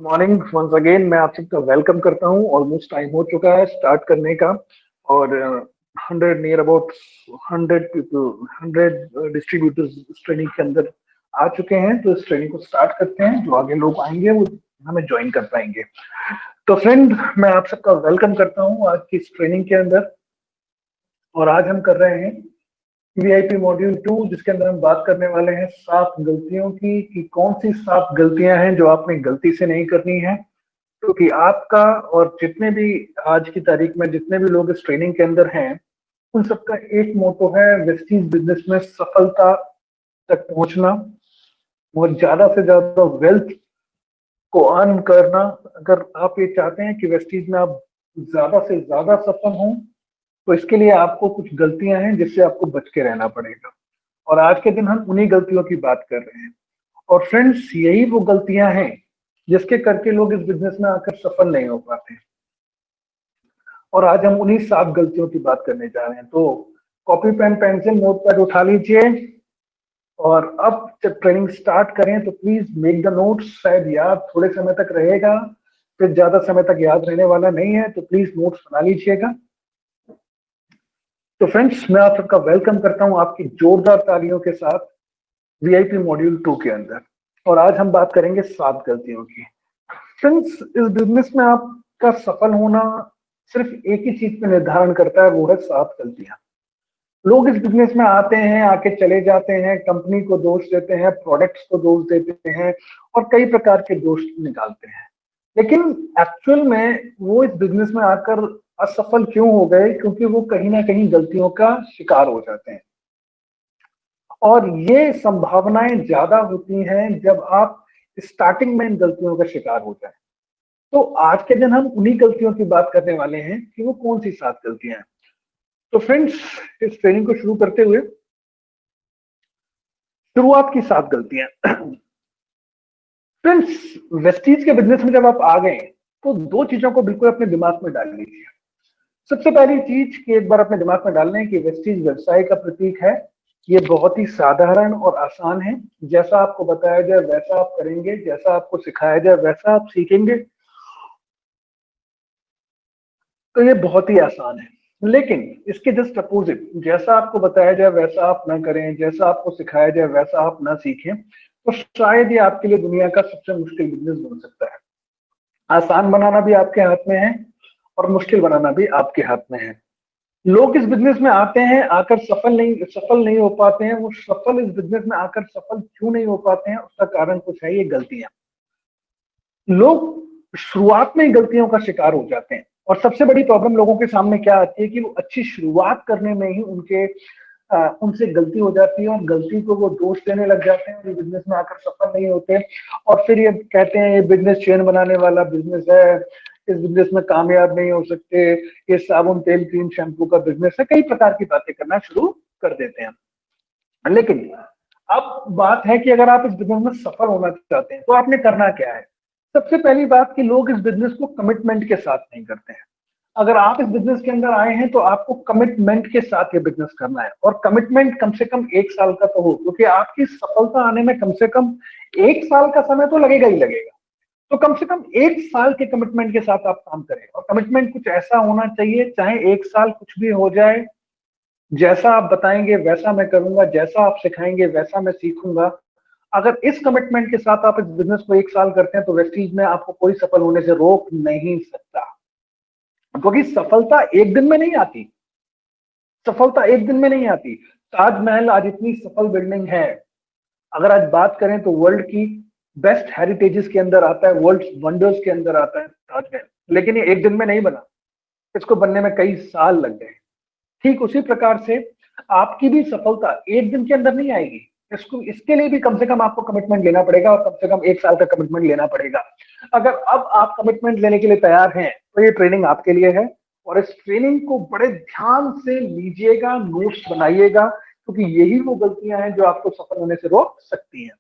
Morning once again. मैं आप सबका वेलकम करता हूं। ऑलमोस्ट टाइम हो चुका है स्टार्ट करने का। और 100 नियर अबाउट 100 डिस्ट्रीब्यूटर्स इस ट्रेनिंग के अंदर आ चुके हैं। तो इस ट्रेनिंग को स्टार्ट करते हैं। जो आगे लोग आएंगे वो हमें ज्वाइन कर पाएंगे। तो फ्रेंड, मैं आप सबका वेलकम करता हूं आज की इस ट्रेनिंग के अंदर। और आज हम कर रहे हैं वीआईपी मॉड्यूल 2, जिसके अंदर हम बात करने वाले हैं 7 गलतियों की कि कौन सी 7 गलतियां हैं जो आपने गलती से नहीं करनी है। क्योंकि आपका और जितने भी आज की तारीख में जितने भी लोग इस ट्रेनिंग के अंदर हैं, उन सबका एक मोटो है वेस्टीज बिजनेस में सफलता तक पहुंचना और ज्यादा से ज्यादा वेल्थ को अर्न करना। अगर आप ये चाहते हैं कि वेस्टीज में आप ज्यादा से ज्यादा सफल हों, तो इसके लिए आपको कुछ गलतियां हैं जिससे आपको बच के रहना पड़ेगा। और आज के दिन हम उन्हीं गलतियों की बात कर रहे हैं। और फ्रेंड्स, यही वो गलतियां हैं जिसके करके लोग इस बिजनेस में आकर सफल नहीं हो पाते। और आज हम उन्हीं 7 गलतियों की बात करने जा रहे हैं। तो copy pen pencil note pad उठा लीजिए। और अब जब ट्रेनिंग स्टार्ट करें तो प्लीज मेक द नोट्स। शायद याद थोड़े समय तक रहेगा, फिर ज्यादा समय तक याद रहने वाला नहीं है, तो प्लीज नोट्स बना लीजिएगा। तो फ्रेंड्स, मैं आप सबका वेलकम करता हूं आपकी जोरदार तालियों के साथ वीआईपी मॉड्यूल 2 के अंदर। और आज हम बात करेंगे 7 गलतियों की। फ्रेंड्स, इस बिजनेस में आपका सफल होना सिर्फ एक ही चीज पे निर्धारण करता है, वो है 7 गलतियां। लोग इस बिजनेस में आते हैं, आके चले जाते हैं, कंपनी को दोष देते हैं, प्रोडक्ट्स को दोष देते हैं और कई प्रकार के दोष निकालते हैं। लेकिन एक्चुअल में वो इस बिजनेस में आकर असफल क्यों हो गए? क्योंकि वो कहीं ना कहीं गलतियों का शिकार हो जाते हैं। और ये संभावनाएं ज्यादा होती हैं जब आप स्टार्टिंग में इन गलतियों का शिकार हो जाए। तो आज के दिन हम उन्हीं गलतियों की बात करने वाले हैं कि वो कौन सी 7 गलतियां हैं। तो फ्रेंड्स, इस ट्रेनिंग को शुरू करते हुए शुरुआत की 7 गलतियां। फ्रेंड्स, वेस्टीज के बिजनेस में जब आप आ गए तो 2 चीजों को बिल्कुल अपने दिमाग में डाल लीजिए। सबसे पहली चीज कि एक बार अपने दिमाग में डाल लें कि वेस्टीज व्यवसाय का प्रतीक है। ये बहुत ही साधारण और आसान है। जैसा आपको बताया जाए वैसा आप करेंगे, जैसा आपको सिखाया जाए वैसा आप सीखेंगे। तो ये बहुत ही आसान है। लेकिन इसके जस्ट अपोजिट, जैसा आपको बताया जाए वैसा आप ना करें, जैसा आपको सिखाया जाए वैसा आप ना सीखें, तो शायद ये आपके लिए दुनिया का सबसे मुश्किल बिजनेस बन सकता है। आसान बनाना भी आपके हाथ में है और मुश्किल बनाना भी आपके हाथ में है। लोग इस बिजनेस में आते हैं, आकर सफल नहीं हो पाते हैं। वो सफल इस बिजनेस में आकर सफल क्यों नहीं हो पाते हैं? उसका कारण कुछ है, ये गलतियां। लोग शुरुआत में ही गलतियों का शिकार हो जाते हैं। और सबसे बड़ी प्रॉब्लम लोगों के सामने क्या आती है कि वो अच्छी शुरुआत करने में ही उनसे गलती हो जाती है और गलती को वो दोष देने लग जाते हैं और ये बिजनेस में आकर सफल नहीं होते। और फिर ये कहते हैं ये बिजनेस चेन बनाने वाला बिजनेस है, इस बिजनेस में कामयाब नहीं हो सकते, ये साबुन तेल क्रीम शैम्पू का बिजनेस है। कई प्रकार की बातें करना शुरू कर देते हैं। लेकिन अब बात है कि अगर आप इस बिजनेस में सफल होना चाहते हैं तो आपने करना क्या है। सबसे पहली बात कि लोग इस बिजनेस को कमिटमेंट के साथ नहीं करते हैं। अगर आप इस बिजनेस के अंदर आए हैं तो आपको कमिटमेंट के साथ ये बिजनेस करना है। और कमिटमेंट कम से कम 1 साल का तो हो, क्योंकि आपकी सफलता आने में कम से कम 1 साल का समय तो लगेगा ही लगेगा। तो कम से कम 1 साल के कमिटमेंट के साथ आप काम करें। और कमिटमेंट कुछ ऐसा होना चाहिए, चाहे 1 साल कुछ भी हो जाए, जैसा आप बताएंगे वैसा मैं करूंगा, जैसा आप सिखाएंगे वैसा मैं सीखूंगा। अगर इस कमिटमेंट के साथ आप इस बिजनेस को 1 साल करते हैं तो वेस्टीज में आपको कोई सफल होने से रोक नहीं सकता। क्योंकि सफलता एक दिन में नहीं आती। सफलता एक दिन में नहीं आती। ताजमहल आज इतनी सफल बिल्डिंग है, अगर आज बात करें तो वर्ल्ड की बेस्ट हेरिटेजेस के अंदर आता है, वर्ल्ड वंडर्स के अंदर आता है ताजमहल। लेकिन ये एक दिन में नहीं बना, इसको बनने में कई साल लग गए। ठीक उसी प्रकार से आपकी भी सफलता एक दिन के अंदर नहीं आएगी। इसके लिए भी कम से कम आपको कमिटमेंट लेना पड़ेगा और कम से कम 1 साल का कमिटमेंट लेना पड़ेगा। अगर अब आप कमिटमेंट लेने के लिए तैयार हैं तो ये ट्रेनिंग आपके लिए है। और इस ट्रेनिंग को बड़े ध्यान से लीजिएगा, नोट्स बनाइएगा, क्योंकि यही वो गलतियां हैं जो आपको सफल होने से रोक सकती हैं।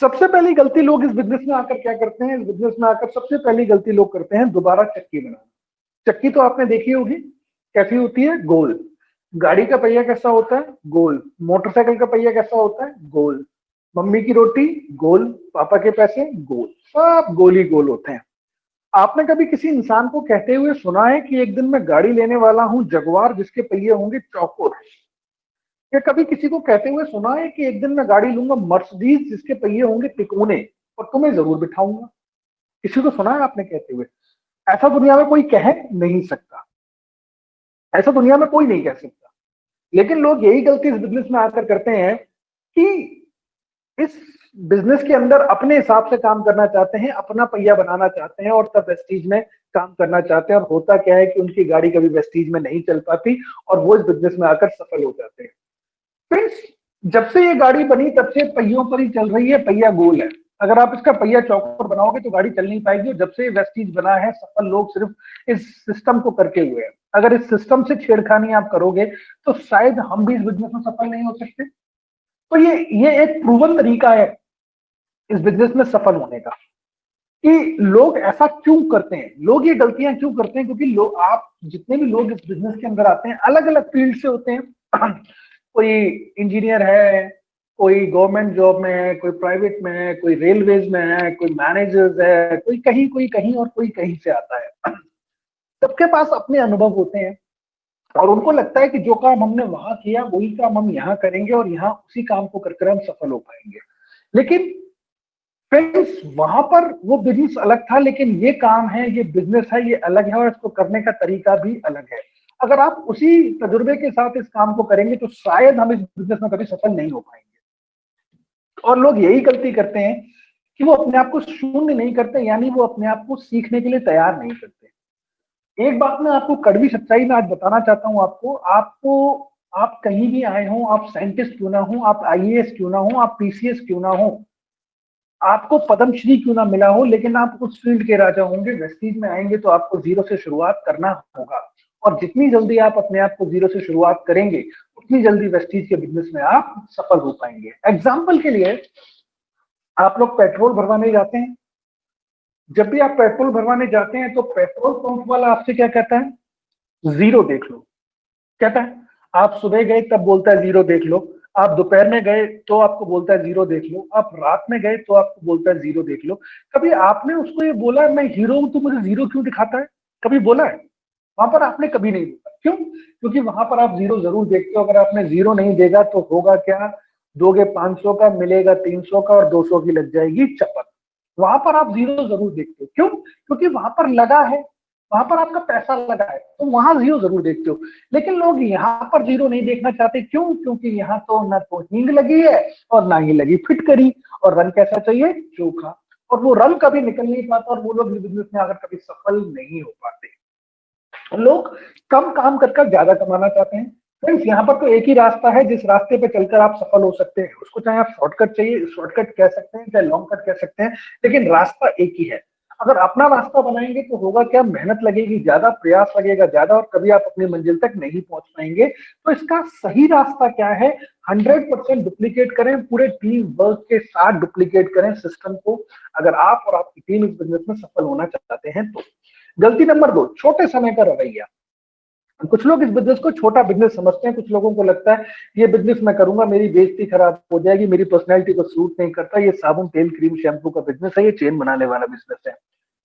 सबसे पहली गलती लोग इस बिजनेस में आकर क्या करते हैं? इस बिजनेस में आकर सबसे पहली गलती लोग करते हैं दोबारा चक्की बनाना। चक्की तो आपने देखी होगी, कैसी होती है? गोल। गाड़ी का पहिया कैसा होता है? गोल। मोटरसाइकिल का पहिया कैसा होता है? गोल। मम्मी की रोटी गोल, पापा के पैसे गोल, सब गोल ही गोल होते हैं। आपने कभी किसी इंसान को कहते हुए सुना है कि एक दिन मैं गाड़ी लेने वाला हूं जगुआर जिसके पहिए होंगे चौकोर? या कभी किसी को कहते हुए सुना है कि एक दिन मैं गाड़ी लूंगा मर्सिडीज जिसके पहिए होंगे तिकोने और तुम्हें जरूर बिठाऊंगा? किसी को सुना है आपने कहते हुए? ऐसा दुनिया में कोई कह नहीं सकता, ऐसा दुनिया में कोई नहीं कह सकता। लेकिन लोग यही गलती इस बिजनेस में आकर करते हैं कि इस बिजनेस के अंदर अपने हिसाब से काम करना चाहते हैं, अपना पहिया बनाना चाहते हैं और तब वेस्टीज में काम करना चाहते हैं। और होता क्या है कि उनकी गाड़ी कभी वेस्टीज में नहीं चल पाती और वो इस बिजनेस में आकर सफल हो जाते हैं। फ्रेंड्स, जब से ये गाड़ी बनी तब से पहियों पर ही चल रही है, पहिया गोल है। अगर आप इसका पहिया चौकोर बनाओगे तो गाड़ी चल नहीं पाएगी। और जब से वेस्टीज बना है सफल लोग सिर्फ इस सिस्टम को करके हुए हैं। अगर इस सिस्टम से छेड़खानी आप करोगे तो शायद हम भी इस बिजनेस में सफल नहीं हो सकते। तो ये एक प्रूवन तरीका है इस बिजनेस में सफल होने का कि लोग ऐसा क्यों करते हैं, लोग ये गलतियां क्यों करते हैं। क्योंकि लोग, आप जितने भी लोग इस बिजनेस के अंदर आते हैं अलग अलग फील्ड से होते हैं। कोई इंजीनियर है, कोई गवर्नमेंट जॉब में है, कोई प्राइवेट में है, कोई रेलवेज में है, कोई मैनेजर्स है, कोई कहीं और कोई कहीं से आता है। सबके पास अपने अनुभव होते हैं और उनको लगता है कि जो काम हमने वहां किया वही काम हम यहाँ करेंगे और यहाँ उसी काम को करके हम सफल हो पाएंगे। लेकिन फ्रेंड्स, वहां पर वो बिजनेस अलग था, लेकिन ये काम है, ये बिजनेस है, ये अलग है और इसको करने का तरीका भी अलग है। अगर आप उसी तजुर्बे के साथ इस काम को करेंगे तो शायद हम इस बिजनेस में कभी सफल नहीं हो पाएंगे। और लोग यही गलती करते हैं कि वो अपने आप को शून्य नहीं करते, यानी वो अपने आप को सीखने के लिए तैयार नहीं करते। एक बात मैं आपको कड़वी सच्चाई में आज बताना चाहता हूं आपको आप कहीं भी आए हो, आप साइंटिस्ट क्यों ना हो, आप आईएएस क्यों ना हो, आप पीसीएस क्यों ना हो, आपको पद्मश्री क्यों ना मिला हो, लेकिन आप उस फील्ड के राजा होंगे। वेस्टीज में आएंगे तो आपको जीरो से शुरुआत करना होगा। और जितनी जल्दी आप अपने आप को जीरो से शुरुआत करेंगे उतनी जल्दी वेस्टीज के बिजनेस में आप सफल हो पाएंगे। एग्जाम्पल के लिए, आप लोग पेट्रोल भरवाने जाते हैं। जब भी आप पेट्रोल भरवाने जाते हैं तो पेट्रोल पंप वाला आपसे क्या कहता है? जीरो देख लो, कहता है। आप सुबह गए तब बोलता है जीरो देख लो, आप दोपहर में गए तो आपको बोलता है जीरो देख लो, आप रात में गए तो आपको बोलता है जीरो देख लो। कभी आपने उसको ये बोला मैं हीरो हूं तो मुझे जीरो क्यों दिखाता है? कभी बोला है? वहां पर आपने कभी नहीं बोला। क्यों? क्योंकि वहां पर आप जीरो जरूर देखते हो। अगर आपने जीरो नहीं देगा तो होगा क्या? दोगे 500 का, मिलेगा 300 का और 200 की लग जाएगी चपत। वहां पर आप जीरो जरूर देखते हो। क्यों? क्योंकि वहां पर लगा है, वहां पर आपका पैसा लगा है, तो वहां जीरो जरूर देखते हो। लेकिन लोग यहाँ पर जीरो नहीं देखना चाहते। क्यों? क्योंकि यहाँ तो ना तो हींग लगी है और ना ही लगी फिटकरी। और रंग कैसा चाहिए? चोखा। और वो रंग कभी निकल नहीं पाता और वो लोग बिजनेस में अगर कभी सफल नहीं हो पाते। लोग कम काम कर कर ज्यादा कमाना चाहते हैं। फ्रेंड्स, यहाँ पर तो एक ही रास्ता है जिस रास्ते पे चलकर आप सफल हो सकते हैं। उसको चाहे आप शॉर्टकट चाहिए, शॉर्टकट कह सकते हैं, चाहे लॉन्ग कट कह सकते हैं, लेकिन रास्ता एक ही है। अगर अपना रास्ता बनाएंगे तो होगा क्या? मेहनत लगेगी ज्यादा, प्रयास लगेगा ज्यादा और कभी आप अपनी मंजिल तक नहीं पहुंच पाएंगे। तो इसका सही रास्ता क्या है? 100% डुप्लीकेट करें, पूरे टीम वर्क के साथ डुप्लीकेट करें सिस्टम को, अगर आप और आपकी टीम इस बिजनेस में सफल होना चाहते हैं तो। गलती नंबर 2, छोटे समय का रवैया। कुछ लोग इस बिजनेस को छोटा बिजनेस समझते हैं। कुछ लोगों को लगता है ये बिजनेस मैं करूंगा मेरी बेइज्जती खराब हो जाएगी, मेरी पर्सनैलिटी को सूट नहीं करता, ये साबुन तेल क्रीम शैम्पू का बिजनेस है, ये चेन बनाने वाला बिजनेस है।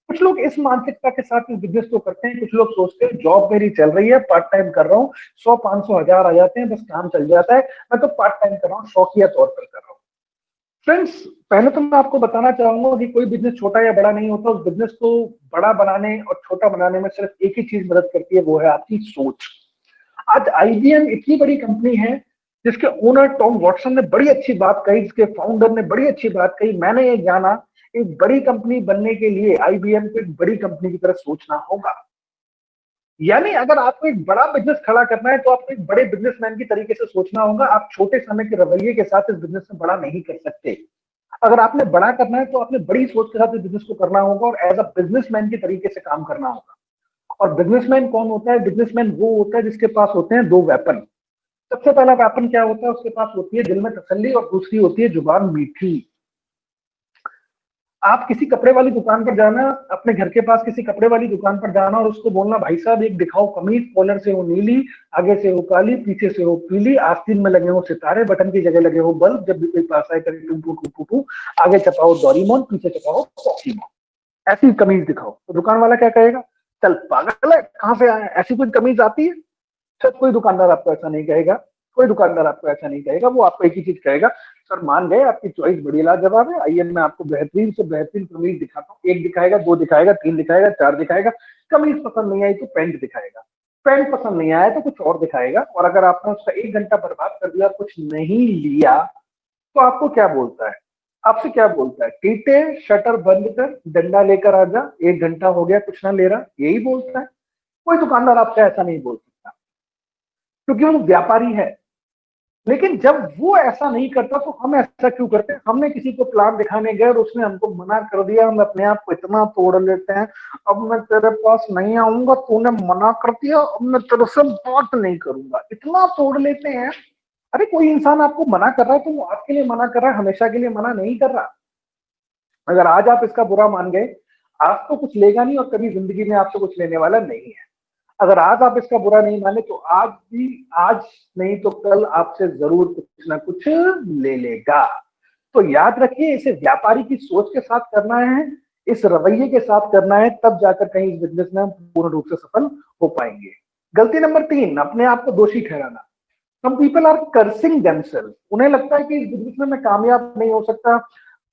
कुछ लोग इस मानसिकता के साथ इस बिजनेस को करते हैं। कुछ लोग सोचते हैं जॉब मेरी चल रही है, पार्ट टाइम कर रहा हूँ, 100 500 हजार आ जाते हैं, बस काम चल जाता है, मैं तो पार्ट टाइम कर रहा हूँ, शौकिया तौर पर कर रहा हूँ। फ्रेंड्स, पहले तो मैं आपको बताना चाहूंगा कि कोई बिजनेस छोटा या बड़ा नहीं होता। उस बिजनेस को बड़ा बनाने और छोटा बनाने में सिर्फ एक ही चीज मदद करती है, वो है आपकी सोच। आज आईबीएम इतनी बड़ी कंपनी है जिसके ओनर टॉम वॉटसन ने बड़ी अच्छी बात कही, जिसके फाउंडर ने बड़ी अच्छी बात कही। मैंने ये जाना, एक बड़ी कंपनी बनने के लिए आईबीएम को एक बड़ी कंपनी की तरह सोचना होगा। यानी अगर आपको एक बड़ा बिजनेस खड़ा करना है तो आपको एक बड़े बिजनेसमैन की तरीके से सोचना होगा। आप छोटे समय के रवैये के साथ इस बिजनेस में बड़ा नहीं कर सकते। अगर आपने बड़ा करना है तो आपने बड़ी सोच के साथ इस बिजनेस को करना होगा और एज अ बिजनेसमैन के तरीके से काम करना होगा। और बिजनेसमैन कौन होता है? बिजनेसमैन वो होता है जिसके पास होते हैं दो वेपन। सबसे पहला वेपन क्या होता है? उसके पास होती है दिल में तसल्ली और दूसरी होती है जुबान मीठी। आप किसी कपड़े वाली दुकान पर जाना, अपने घर के पास किसी कपड़े वाली दुकान पर जाना और उसको बोलना भाई साहब एक दिखाओ कमीज, कॉलर से हो नीली, आगे से हो काली, पीछे से हो पीली, आस्तीन में लगे हो सितारे, बटन की जगह लगे हो बल्ब, जब भी कोई पास आए करे टू टू टू टू टू, आगे चपाओ डोरीमोन, पीछे चपाओ पॉकीमोन, ऐसी कमीज दिखाओ। तो दुकान वाला क्या कहेगा, चल पागल है कहां से आया, ऐसी कोई कमीज आती है? सर कोई दुकानदार आपको ऐसा नहीं कहेगा, कोई दुकानदार आपको ऐसा नहीं कहेगा। वो आपको एक ही चीज कहेगा, सर मान गए आपकी चॉइस बड़ी लाजवाब है, आइए मैं आपको बेहतरीन से बेहतरीन कमीज दिखाता हूँ। एक दिखाएगा, दो दिखाएगा, तीन दिखाएगा, चार दिखाएगा। कमीज पसंद नहीं आई तो पैंट दिखाएगा, पैंट पसंद नहीं आया तो कुछ और दिखाएगा। और अगर आपने उसका 1 घंटा बर्बाद कर दिया, कुछ नहीं लिया, तो आपको क्या बोलता है, आपसे क्या बोलता है, टीटे शटर बंद कर, डंडा लेकर आजा, 1 घंटा हो गया कुछ ना ले रहा, यही बोलता है। कोई दुकानदार आपसे ऐसा नहीं बोल सकता, क्योंकि वो व्यापारी है। लेकिन जब वो ऐसा नहीं करता तो हम ऐसा क्यों करते हैं? हमने किसी को प्लान दिखाने गए और उसने हमको मना कर दिया, हम अपने आप को इतना तोड़ लेते हैं, अब मैं तेरे पास नहीं आऊंगा, तूने मना कर दिया, अब मैं तेरे से बात नहीं करूंगा, इतना तोड़ लेते हैं। अरे कोई इंसान आपको मना कर रहा है तो वो आपके लिए मना कर रहा है, हमेशा के लिए मना नहीं कर रहा। अगर आज आप इसका बुरा मान गए, आज तो कुछ लेगा नहीं और कभी जिंदगी में आपसे कुछ लेने वाला नहीं है। अगर आज आप इसका बुरा नहीं माने तो आज भी, आज नहीं तो कल आपसे जरूर कुछ ना कुछ ले लेगा। तो याद रखिए, इसे व्यापारी की सोच के साथ करना है, इस रवैये के साथ करना है, तब जाकर कहीं इस बिजनेस में हम पूर्ण रूप से सफल हो पाएंगे। गलती नंबर 3, अपने आप को दोषी ठहराना। Some people are cursing themselves. उन्हें लगता है कि इस बिजनेस में मैं कामयाब नहीं हो सकता।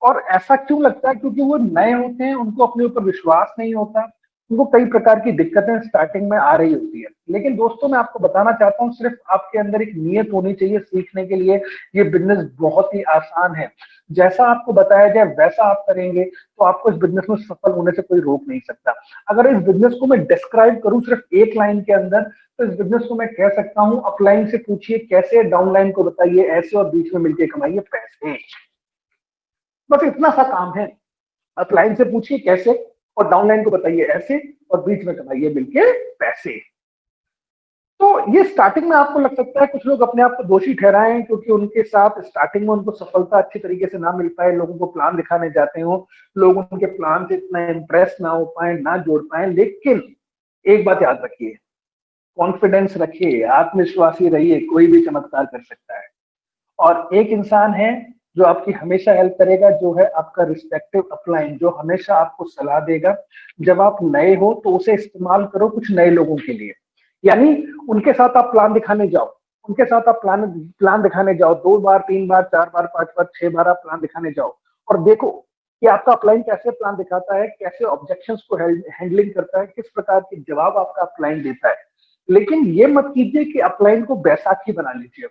और ऐसा क्यों लगता है? क्योंकि वो नए होते हैं, उनको अपने ऊपर विश्वास नहीं होता, उनको कई प्रकार की दिक्कतें स्टार्टिंग में आ रही होती है। लेकिन दोस्तों मैं आपको बताना चाहता हूँ, सिर्फ आपके अंदर एक नियत होनी चाहिए सीखने के लिए। ये बिजनेस बहुत ही आसान है, जैसा आपको बताया जाए वैसा आप करेंगे तो आपको इस बिजनेस में सफल होने से कोई रोक नहीं सकता। अगर इस बिजनेस को मैं डिस्क्राइब करूं सिर्फ एक लाइन के अंदर, तो इस बिजनेस को मैं कह सकता हूं, अपलाइन से पूछिए कैसे, डाउनलाइन को बताइए ऐसे, और बीच में मिलकर कमाइए पैसे। बस इतना सा काम है। अपलाइन से पूछिए कैसे और डाउनलाइन को बताइए ऐसे, और बीच में कमाइए मिलके पैसे। तो ये स्टार्टिंग में आपको लग सकता है, कुछ लोग अपने आप को दोषी ठहराएं क्योंकि उनके साथ स्टार्टिंग में उनको सफलता अच्छी तरीके से ना मिल पाए, लोगों को प्लान दिखाने जाते हो, लोग उनके प्लान से इतना इंप्रेस ना हो पाए, ना जोड़ पाए। लेकिन एक बात याद रखिए, कॉन्फिडेंस रखिए, आत्मविश्वासी रहिए, कोई भी चमत्कार कर सकता है। और एक इंसान है जो आपकी हमेशा हेल्प करेगा, जो है आपका रिस्पेक्टिव अपलाइन, जो हमेशा आपको सलाह देगा। जब आप नए हो तो उसे इस्तेमाल करो कुछ नए लोगों के लिए। यानी उनके साथ आप प्लान दिखाने जाओ, उनके साथ आप प्लान प्लान दिखाने जाओ, 2 बार 3 बार 4 बार 5 बार 6 बार आप प्लान दिखाने जाओ, और देखो कि आपका अपलाइन कैसे प्लान दिखाता है, कैसे ऑब्जेक्शंस को हैंडलिंग करता है, किस प्रकार के जवाब आपका अपलाइन देता है। लेकिन ये मत कीजिए कि अपलाइन को बैसाखी बना लीजिए।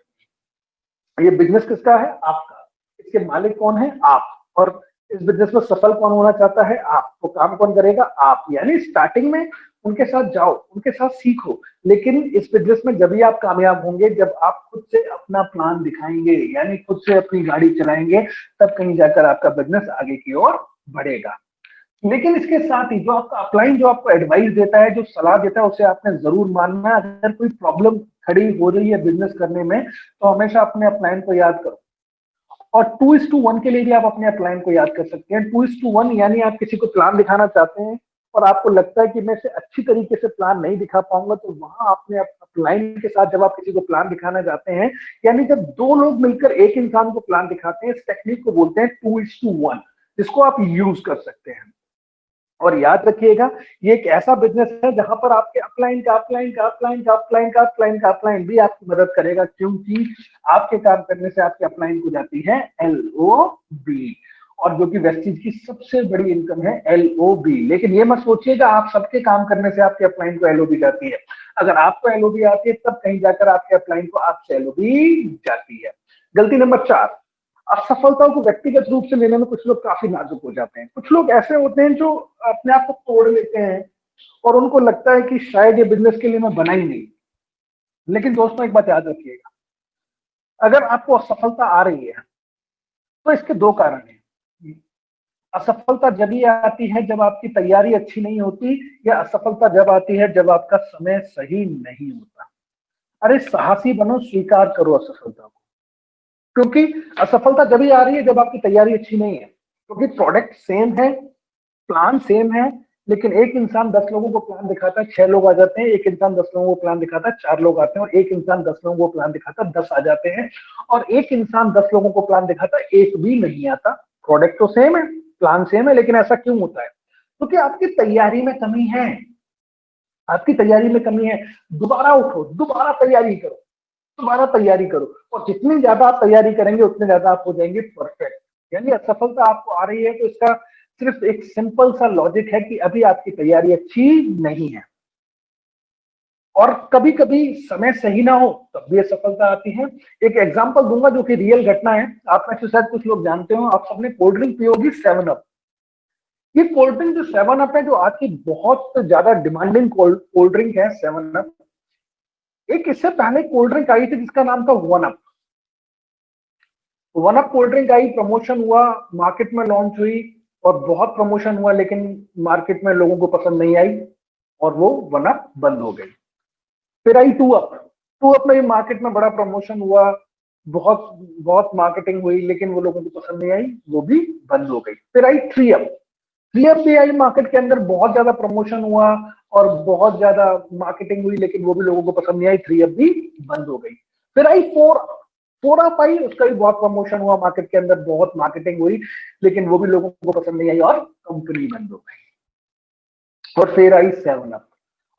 ये बिजनेस किसका है? आपका। इसके मालिक कौन है? आप। और इस बिजनेस में सफल कौन होना चाहता है? आप। तो काम कौन करेगा? आप। यानी स्टार्टिंग में उनके साथ जाओ, उनके साथ सीखो, लेकिन इस बिजनेस में जब भी आप कामयाब होंगे, जब आप खुद से अपना प्लान दिखाएंगे, यानी खुद से अपनी गाड़ी चलाएंगे, तब कहीं जाकर आपका बिजनेस आगे की ओर बढ़ेगा। लेकिन इसके साथ ही जो आपका अपलाइन जो आपको एडवाइस देता है, जो सलाह देता है, उसे आपने जरूर मानना है। अगर कोई प्रॉब्लम खड़ी हो रही है बिजनेस करने में, तो हमेशा अपने अपलाइन को याद करो। और 2:1 के लिए भी आप अपने अपलाइन को याद कर सकते हैं। 2:1 यानी आप किसी को प्लान दिखाना चाहते हैं और आपको लगता है कि मैं इसे अच्छी तरीके से प्लान नहीं दिखा पाऊंगा, तो वहां आपने अपलाइन के साथ जब आप किसी को प्लान दिखाना चाहते हैं, यानी जब दो लोग मिलकर एक इंसान को प्लान दिखाते हैं, इस टेक्निक को बोलते हैं 2:1, जिसको आप यूज कर सकते हैं। और याद रखिएगा, ये एक ऐसा बिजनेस है जहां पर आपके अपलाइन का अपलाइन का अपलाइन का अपलाइन का अपलाइन का अपलाइन भी आपकी मदद करेगा, क्योंकि आपके काम करने से आपके अपलाइन को जाती है LOB, और जो कि वेस्टीज की सबसे बड़ी इनकम है LOB। लेकिन ये मत सोचिएगा आप सबके काम करने से आपके अपलाइन को LOB जाती है। अगर आपको LOB आती है तब कहीं जाकर आपके अपलाइन को आपसे LOB जाती है। गलती नंबर 4, असफलताओं को व्यक्तिगत रूप से लेने में कुछ लोग काफी नाजुक हो जाते हैं। कुछ लोग ऐसे होते हैं जो अपने आप को तोड़ लेते हैं और उनको लगता है कि शायद ये बिजनेस के लिए मैं बना ही नहीं। लेकिन दोस्तों एक बात याद रखिएगा, अगर आपको असफलता आ रही है तो इसके 2 कारण हैं। असफलता जब ही आती है जब आपकी तैयारी अच्छी नहीं होती, या असफलता जब आती है जब आपका समय सही नहीं होता। अरे साहसी बनो, स्वीकार करो असफलता को, क्योंकि असफलता जब ही आ रही है जब आपकी तैयारी अच्छी नहीं है। क्योंकि प्रोडक्ट सेम है, प्लान सेम है, लेकिन एक इंसान 10 लोगों को प्लान दिखाता है, 6 लोग आ जाते हैं, एक इंसान 10 लोगों को प्लान दिखाता है, 4 लोग आते हैं, और एक इंसान 10 लोगों को प्लान दिखाता है, 10 आ जाते हैं, और एक इंसान 10 लोगों को प्लान दिखाता है, एक भी नहीं आता। प्रोडक्ट तो सेम है, प्लान सेम है, लेकिन ऐसा क्यों होता है? क्योंकि आपकी तैयारी में कमी है, आपकी तैयारी में कमी है। दोबारा उठो, दोबारा तैयारी करो, दोबारा तैयारी करो, और जितनी ज्यादा आप तैयारी करेंगे उतने ज्यादा आप हो जाएंगे परफेक्ट। यानी असफलता आपको आ रही है तो इसका सिर्फ एक सिंपल सा लॉजिक है कि अभी आपकी तैयारी अच्छी नहीं है। और कभी कभी समय सही ना हो तब भी असफलता आती है। एक एग्जांपल दूंगा जो कि रियल घटना है, आप में से शायद कुछ लोग जानते हो, आप सबने कोल्ड ड्रिंक पी होगी 7 अप। ये कोल्ड ड्रिंक जो 7 अप है, जो आज की बहुत ज्यादा डिमांडिंग कोल्ड ड्रिंक है 7 अप, एक इससे पहले कोल्ड ड्रिंक आई थी जिसका नाम था 1 up. 1 up cold drink I, promotion हुआ, मार्केट में लॉन्च हुई, और बहुत प्रमोशन हुआ, लेकिन मार्केट में लोगों को पसंद नहीं आई, और वो 1 अप बंद हो गई। फिर आई 2 अप। 2 अप में भी मार्केट में बड़ा प्रमोशन हुआ, बहुत बहुत मार्केटिंग हुई, लेकिन वो लोगों को पसंद नहीं आई, वो भी बंद हो गई। फिर आई 3 अप। 3 अप भी आई, मार्केट के अंदर बहुत ज्यादा प्रमोशन हुआ और बहुत ज्यादा मार्केटिंग हुई, लेकिन वो भी लोगों को पसंद नहीं आई, 3 अप भी बंद हो गई। फिर आई 4 अप। 4 अप आई, उसका भी बहुत प्रमोशन हुआ, मार्केट के अंदर बहुत मार्केटिंग हुई, लेकिन वो भी लोगों को पसंद नहीं आई और कंपनी बंद हो गई। और फिर आई 7 अप।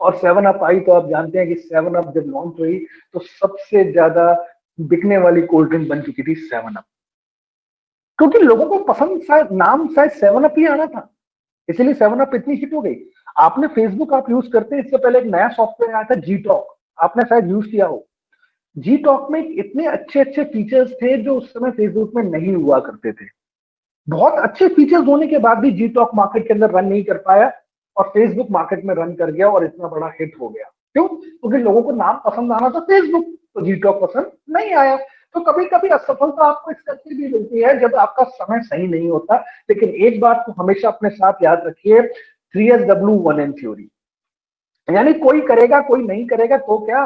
और 7 अप आई तो आप जानते हैं कि 7 अप जब लॉन्च हुई तो सबसे ज्यादा बिकने वाली कोल्ड ड्रिंक बन चुकी थी 7 अप, क्योंकि लोगों को पसंद शायद नाम शायद 7 अप ही आना था, इसीलिए 7 अप इतनी हिट हो गई। आपने फेसबुक आप यूज करते हैं, इससे पहले एक नया सॉफ्टवेयर आया था जी टॉक, आपने शायद यूज किया हो। जी टॉक में इतने अच्छे अच्छे फीचर्स थे जो उस समय फेसबुक में नहीं हुआ करते थे। बहुत अच्छे फीचर्स होने के बाद भी जी टॉक मार्केट के अंदर रन नहीं कर पाया, और फेसबुक मार्केट में रन कर गया और इतना बड़ा हिट हो गया। क्यों? क्योंकि लोगों को नाम पसंद आना था फेसबुक, तो जी टॉक पसंद नहीं आया। तो कभी कभी असफलता आपको इस करके भी मिलती है जब आपका समय सही नहीं होता। लेकिन एक बात तो हमेशा अपने साथ याद रखिए, 3SW1N थ्योरी, यानी कोई करेगा कोई नहीं करेगा तो क्या,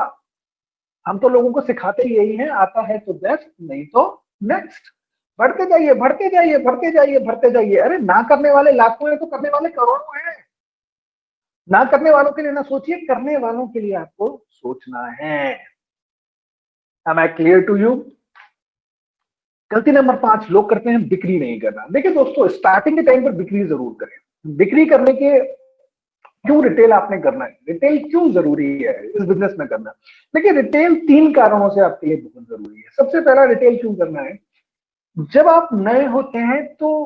हम तो लोगों को सिखाते ही यही है, आता है तो बेस्ट, नहीं तो नेक्स्ट। बढ़ते जाइए, बढ़ते जाइए, बढ़ते जाइए, बढ़ते जाइए। अरे ना करने वाले लाखों हैं तो करने वाले करोड़ों हैं। ना करने वालों के लिए ना सोचिए, करने वालों के लिए आपको सोचना है। Am I clear to you? गलती नंबर 5 लोग करते हैं बिक्री नहीं करना। देखिए दोस्तों, स्टार्टिंग के टाइम पर बिक्री जरूर करें। बिक्री करने के क्यों रिटेल आपने करना है, रिटेल क्यों जरूरी है इस बिजनेस में करना? देखिए रिटेल 3 कारणों से आपके लिए बहुत जरूरी है। सबसे पहला, रिटेल क्यों करना है, जब आप नए होते हैं तो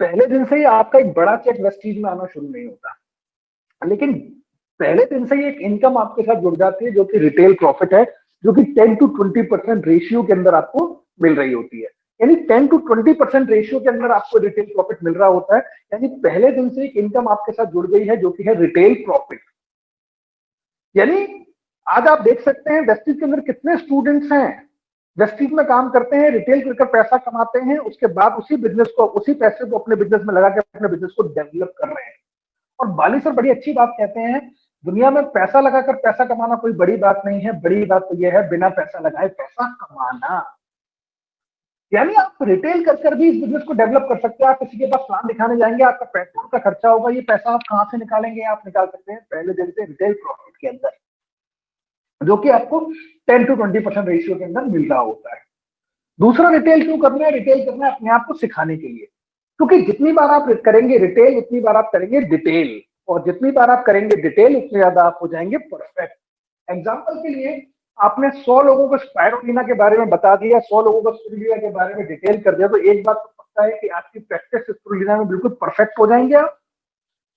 पहले दिन से ही आपका एक बड़ा चेक वेस्टीज में आना शुरू नहीं होता, लेकिन पहले दिन से ही एक इनकम आपके साथ जुड़ जाती है जो कि रिटेल प्रॉफिट है, जो कि 10 to 20% रेशियो के अंदर आपको मिल रही होती है। यानी 10 to 20% रेशियो के अंदर आपको रिटेल प्रॉफिट मिल रहा होता है। यानी पहले दिन से एक इनकम आपके साथ जुड़ गई है जो कि है रिटेल प्रॉफिट। यानी आज आप देख सकते हैं वेस्टीज के अंदर कितने स्टूडेंट्स हैं, वेस्टीज में काम करते हैं, रिटेल करके पैसा कमाते हैं, उसके बाद उसी बिजनेस को, उसी पैसे को अपने बिजनेस में लगा के अपने बिजनेस को डेवलप कर रहे हैं। और बाली सर बड़ी अच्छी बात कहते हैं, दुनिया में पैसा लगाकर पैसा कमाना कोई बड़ी बात नहीं है, बड़ी बात तो यह है बिना पैसा लगाए पैसा कमाना। यानी आप रिटेल कर भी इस बिजनेस को डेवलप कर सकते हैं। आप किसी के पास प्लान दिखाने जाएंगे, आपका पेट्रोल का खर्चा होगा, ये पैसा आप कहां से निकालेंगे? आप निकाल सकते हैं पहले दिन से रिटेल प्रॉफिट के अंदर, जो कि आपको 10 to 20% रेशियो के अंदर मिल रहा होता है। दूसरा, रिटेल क्यों करना है? रिटेल करना है अपने आप को सिखाने के लिए, क्योंकि जितनी बार आप करेंगे रिटेल उतनी बार आप करेंगे डिटेल, और जितनी बार आप करेंगे डिटेल उतनी ज्यादा आप हो जाएंगे परफेक्ट। एग्जांपल के लिए, आपने 100 लोगों को स्पायरुलिना के बारे में बता दिया, 100 लोगों को स्पिरुलिना के बारे में डिटेल कर दिया, तो एक बात तो पक्का है कि आपकी प्रैक्टिस स्पिरुलिना में बिल्कुल परफेक्ट हो जाएंगे, आप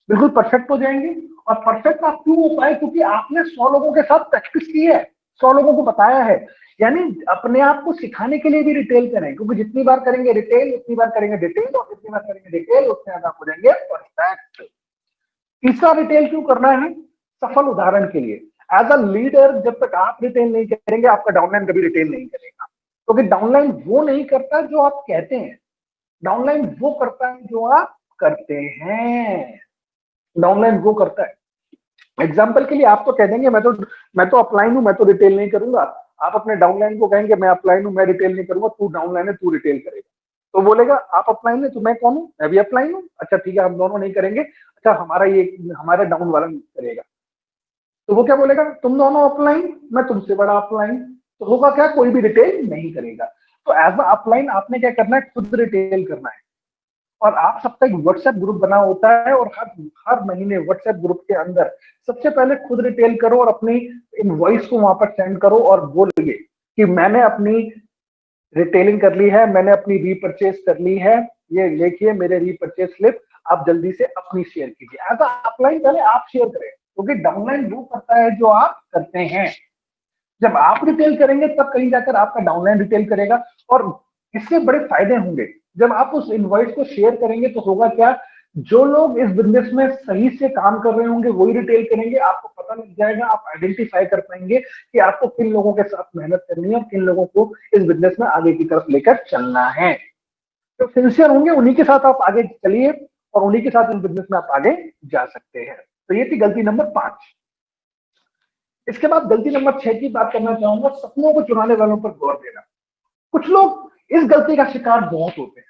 बिल्कुल परफेक्ट हो जाएंगे। और परफेक्ट आप क्यों हो पाए? क्योंकि आपने 100 लोगों के साथ प्रैक्टिस की है, 100 लोगों को बताया है। यानी अपने आप को सिखाने के लिए भी रिटेल करें, क्योंकि जितनी बार करेंगे रिटेल उतनी बार करेंगे डिटेल, और जितनी बार करेंगे डिटेल उतने ज्यादा हो जाएंगे परफेक्ट। तीसरा, रिटेल क्यों करना है? सफल उदाहरण के लिए, एज अ लीडर जब तक आप रिटेल नहीं करेंगे आपका डाउनलाइन कभी रिटेल नहीं करेगा, क्योंकि डाउनलाइन वो नहीं करता जो आप कहते हैं, डाउनलाइन वो करता है जो आप करते हैं। डाउनलाइन वो करता है। एग्जाम्पल के लिए आप तो कह देंगे मैं तो अपलाइन हूं, मैं तो रिटेल नहीं करूंगा। आप अपने डाउनलाइन को कहेंगे मैं अपलाइन हूं, मैं रिटेल नहीं करूंगा, तू डाउनलाइन है तू रिटेल करेगा, तो बोलेगा आप अपलाइन है तो मैं कौन हूँ, मैं भी अपलाइन हूँ, अच्छा ठीक है हम दोनों नहीं करेंगे, अच्छा हमारा डाउन वाला करेगा। तो वो क्या बोलेगा, तुम दोनों अपलाइन, मैं तुमसे बड़ा अपलाइन, तो होगा क्या, कोई भी रिटेल नहीं करेगा। तो एज अ अपलाइन आपने क्या करना है, खुद रिटेल करना है। और आप सबका एक व्हाट्सएप ग्रुप बना होता है, और हर हर महीने व्हाट्सएप ग्रुप के अंदर सबसे पहले खुद रिटेल करो और अपनी इनवॉइस को वहां पर सेंड करो और बोलिए कि मैंने अपनी रिटेलिंग कर ली है, मैंने अपनी रीपरचेज कर ली है, ये देखिए मेरे रीपरचेज स्लिप, आप जल्दी से अपनी शेयर कीजिए। एज अपलाइन पहले आप शेयर करें, क्योंकि डाउनलाइन वो करता है जो आप करते हैं। जब आप रिटेल करेंगे तब कहीं जाकर आपका डाउनलाइन रिटेल करेगा, और इससे बड़े फायदे होंगे। जब आप उस इनवॉइस को शेयर करेंगे तो होगा क्या, जो लोग इस बिजनेस में सही से काम कर रहे होंगे वही रिटेल करेंगे, आपको पता लग जाएगा, आप आइडेंटिफाई कर पाएंगे कि आपको किन लोगों के साथ मेहनत करनी है और किन लोगों को इस बिजनेस में आगे की तरफ लेकर चलना है। तो सिंसियर होंगे उन्हीं के साथ आप आगे चलिए, और उन्हीं के साथ इस बिजनेस में आप आगे जा सकते हैं। तो ये थी गलती नंबर 5। इसके बाद गलती नंबर 6 की बात करना चाहूंगा, सपनों को चुराने वालों पर गौर देना। कुछ लोग इस गलती का शिकार बहुत होते हैं,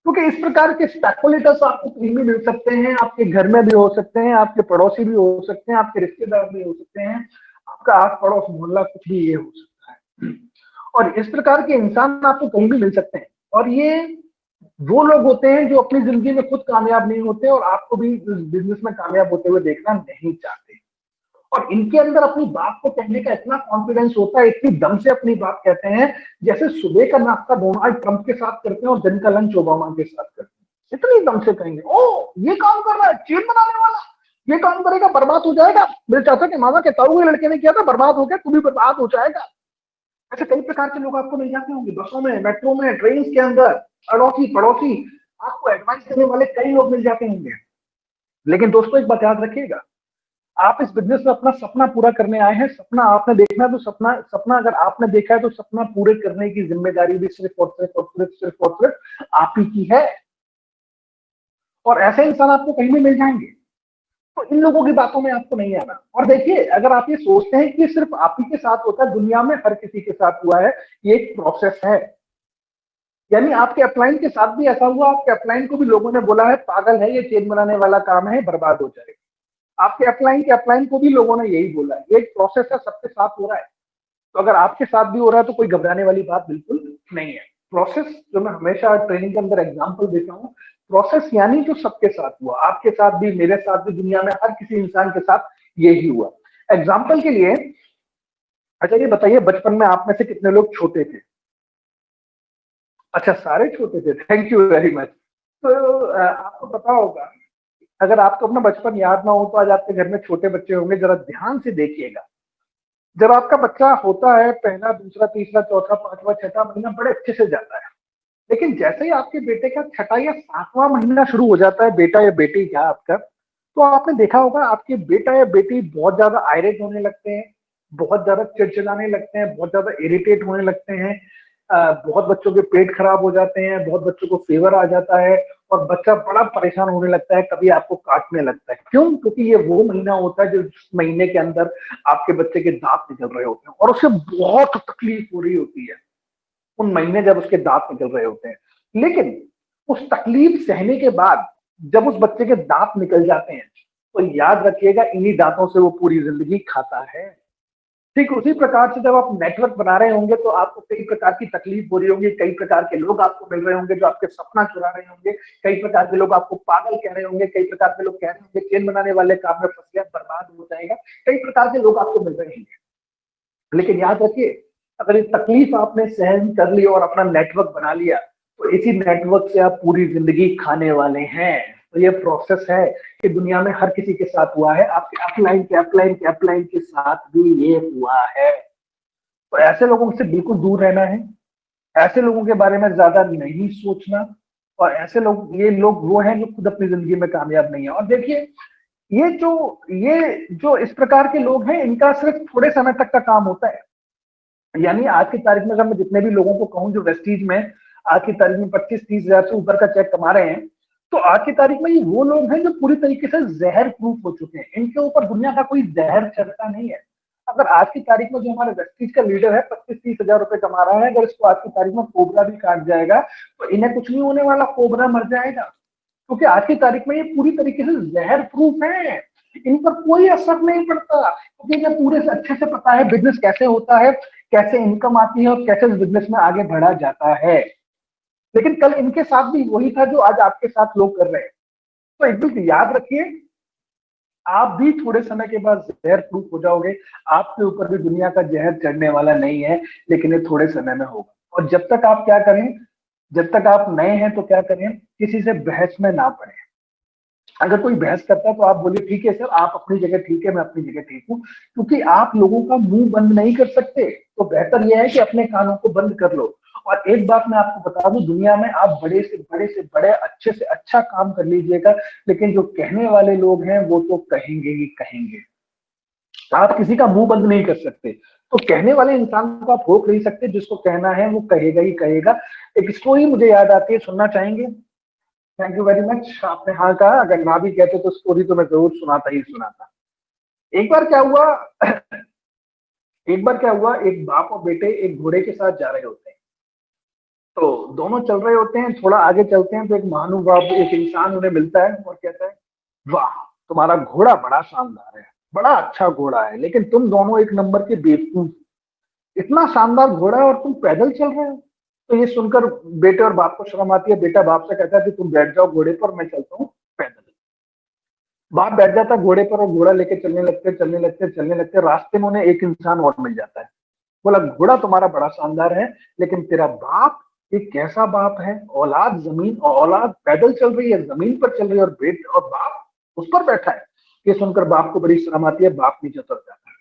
क्योंकि इस प्रकार के स्पेकुलेटर्स आपको कहीं भी मिल सकते हैं, आपके घर में भी हो सकते हैं, आपके पड़ोसी भी हो सकते हैं, आपके रिश्तेदार भी हो सकते हैं, आपका आस पड़ोस मोहल्ला कुछ भी ये हो सकता है। और इस प्रकार के इंसान आपको कहीं भी मिल सकते हैं, और ये वो लोग होते हैं जो अपनी जिंदगी में खुद कामयाब नहीं होते और आपको भी बिजनेस में कामयाब होते हुए देखना नहीं चाहते। और इनके अंदर अपनी बात को कहने का इतना कॉन्फिडेंस होता है, इतनी दम से अपनी बात कहते हैं, जैसे सुबह का नाश्ता डोनाल्ड ट्रंप के साथ करते हैं और दिन का लंच ओबामा के साथ करते हैं। इतनी दम से कहेंगे, ओ ये काम कर रहा है चेन बनाने वाला, ये काम करेगा बर्बाद हो जाएगा, मेरे चाचा के मामा के ताऊ के लड़के ने किया था बर्बाद हो गया, तू भी बर्बाद हो जाएगा। ऐसे कई प्रकार के लोग आपको मिल जाते होंगे, बसों में, मेट्रो में, ट्रेन के अंदर, अड़ोसी पड़ोसी, आपको एडवाइस करने वाले कई लोग मिल जाते होंगे। लेकिन दोस्तों एक बात याद रखिएगा, आप इस बिजनेस में अपना सपना पूरा करने आए हैं। सपना आपने देखना है तो सपना सपना अगर आपने देखा है तो सपना पूरे करने की जिम्मेदारी भी सिर्फ और सिर्फ और सिर्फ सिर्फ और सिर्फ आप ही की है। और ऐसे इंसान आपको कहीं भी मिल जाएंगे, तो इन लोगों की बातों में आपको नहीं आना। और देखिए, अगर आप ये सोचते हैं कि सिर्फ आप ही के साथ होता है, दुनिया में हर किसी के साथ हुआ है, ये एक प्रोसेस है। यानी आपके अपलाइन के साथ भी ऐसा हुआ, आपके अपलाइन को भी लोगों ने बोला है पागल है, ये चेन बनाने वाला काम है, बर्बाद हो जाएगा। आपके अपलाइन को भी लोगों ने यही बोला है, ये एक प्रोसेस है, सबके साथ हो रहा है। तो अगर आपके साथ भी हो रहा है तो कोई घबराने वाली बात बिल्कुल नहीं है। प्रोसेस जो मैं हमेशा ट्रेनिंग के अंदर एग्जांपल देता हूँ, प्रोसेस यानी जो सबके साथ हुआ, आपके साथ भी, मेरे साथ भी, दुनिया में हर किसी इंसान के साथ यही हुआ। एग्जाम्पल के लिए, अच्छा ये बताइए बचपन में आप में से कितने लोग छोटे थे? अच्छा सारे छोटे थे, थैंक यू वेरी मच। तो आपको पता होगा, अगर आपको अपना बचपन याद ना हो तो आज आपके घर में छोटे बच्चे होंगे, जरा ध्यान से देखिएगा। जब आपका बच्चा होता है, पहला दूसरा तीसरा चौथा पांचवा छठा महीना बड़े अच्छे से जाता है, लेकिन जैसे ही आपके बेटे का छठा या सातवां महीना शुरू हो जाता है, बेटा या बेटी क्या आपका, तो आपने देखा होगा आपके बेटा या बेटी बहुत ज्यादा आयरेट होने लगते हैं, बहुत ज्यादा चिड़चिड़ाने लगते हैं, बहुत ज्यादा इरिटेट होने लगते हैं। बहुत बच्चों के पेट खराब हो जाते हैं, बहुत बच्चों को फीवर आ जाता है, और बच्चा बड़ा परेशान होने लगता है, कभी आपको काटने लगता है। क्यों? क्योंकि ये वो महीना होता है जिस महीने के अंदर आपके बच्चे के दांत निकल रहे होते हैं, और उसे बहुत तकलीफ हो रही होती है उन महीने जब उसके दांत निकल रहे होते हैं। लेकिन उस तकलीफ सहने के बाद जब उस बच्चे के दांत निकल जाते हैं, तो याद रखिएगा इन्हीं दांतों से वो पूरी जिंदगी खाता है। ठीक उसी प्रकार से जब आप नेटवर्क बना रहे होंगे तो आपको कई प्रकार की तकलीफ हो रही होगी, कई प्रकार के लोग आपको मिल रहे होंगे जो आपके सपना चुरा रहे होंगे, कई प्रकार के लोग आपको पागल कह रहे होंगे, कई प्रकार के लोग कह रहे होंगे चेन बनाने वाले काम में फंस गया, बर्बाद हो जाएगा, कई प्रकार के लोग आपको मिल रहे होंगे। लेकिन याद रखिए, अगर ये तकलीफ आपने सहन कर ली और अपना नेटवर्क बना लिया, तो इसी नेटवर्क से आप पूरी जिंदगी खाने वाले हैं। तो ये प्रोसेस है कि दुनिया में हर किसी के साथ हुआ है, आपके अपलाइन के साथ भी ये हुआ है। तो ऐसे लोगों से बिल्कुल दूर रहना है, ऐसे लोगों के बारे में ज्यादा नहीं सोचना। और ऐसे लोग, ये लोग वो हैं जो खुद अपनी जिंदगी में कामयाब नहीं है। और देखिए, ये जो इस प्रकार के लोग हैं, इनका सिर्फ थोड़े समय तक का काम होता है। यानी आज की तारीख में अगर मैं जितने भी लोगों को कहूं जो वेस्टीज में आज की तारीख में 25-30 हजार से ऊपर का चेक कमा रहे हैं, तो आज की तारीख में ये वो लोग हैं जो पूरी तरीके से जहर प्रूफ हो चुके हैं, इनके ऊपर दुनिया का कोई जहर चलता नहीं है। अगर आज की तारीख में जो हमारे वेस्टीज का लीडर है 25-30 हजार रुपए कमा रहा है, अगर इसको आज की तारीख में कोबरा भी काट जाएगा तो इन्हें कुछ नहीं होने वाला, कोबरा मर जाएगा, क्योंकि आज की तारीख में ये पूरी तरीके से जहर प्रूफ है, इन पर कोई असर नहीं पड़ता, क्योंकि इन्हें पूरे से अच्छे से पता है बिजनेस कैसे होता है, कैसे इनकम आती है और कैसे इस बिजनेस में आगे बढ़ा जाता है। लेकिन कल इनके साथ भी वही था जो आज आपके साथ लोग कर रहे हैं। तो एक चीज याद रखिए, आप भी थोड़े समय के बाद जहर प्रूफ हो जाओगे, आपके ऊपर भी दुनिया का जहर चढ़ने वाला नहीं है, लेकिन ये थोड़े समय में होगा। और जब तक आप क्या करें, जब तक आप नए हैं तो क्या करें, किसी से बहस में ना पड़े। अगर कोई बहस करता है तो आप बोलिए ठीक है सर, आप अपनी जगह ठीक है, मैं अपनी जगह ठीक हूँ, क्योंकि आप लोगों का मुंह बंद नहीं कर सकते। तो बेहतर यह है कि अपने कानों को बंद कर लो। और एक बात मैं आपको बता दूं, दुनिया में आप बड़े से बड़े से बड़े अच्छे से अच्छा काम कर लीजिएगा, लेकिन जो कहने वाले लोग हैं वो तो कहेंगे ही कहेंगे। आप किसी का मुंह बंद नहीं कर सकते, तो कहने वाले इंसान को आप रोक नहीं सकते, जिसको कहना है वो कहेगा ही कहेगा। एक स्टोरी मुझे याद आती है, सुनना चाहेंगे? थैंक यू वेरी मच, आपने हाँ कहा, अगर ना भी कहते तो स्टोरी तो मैं जरूर सुनाता ही सुनाता। एक बार क्या हुआ एक बार क्या हुआ, एक बाप और बेटे एक घोड़े के साथ जा रहे होते हैं। तो दोनों चल रहे होते हैं, थोड़ा आगे चलते हैं तो एक महानुभाव, एक इंसान उन्हें मिलता है और कहता है, वाह, तुम्हारा घोड़ा बड़ा शानदार है, बड़ा अच्छा घोड़ा है, लेकिन तुम दोनों एक नंबर के बेवकूफ, इतना शानदार घोड़ा है और तुम पैदल चल रहे हो। तो ये सुनकर बेटे और बाप को शर्म आती है। बेटा बाप से कहता है कि तुम बैठ जाओ घोड़े पर, मैं चलता हूँ पैदल। बाप बैठ जाता है घोड़े पर और घोड़ा लेके चलने लगते चलने लगते चलने लगते। रास्ते में उन्हें एक इंसान और मिल जाता है। बोला, घोड़ा तुम्हारा बड़ा शानदार है, लेकिन तेरा बाप ये कैसा बाप है, औलाद जमीन और औलाद पैदल चल रही है, जमीन पर चल रही है, और बेट और बाप उस पर बैठा है। ये सुनकर बाप को बड़ी शर्म आती है, बाप नीचे उतर जाता है।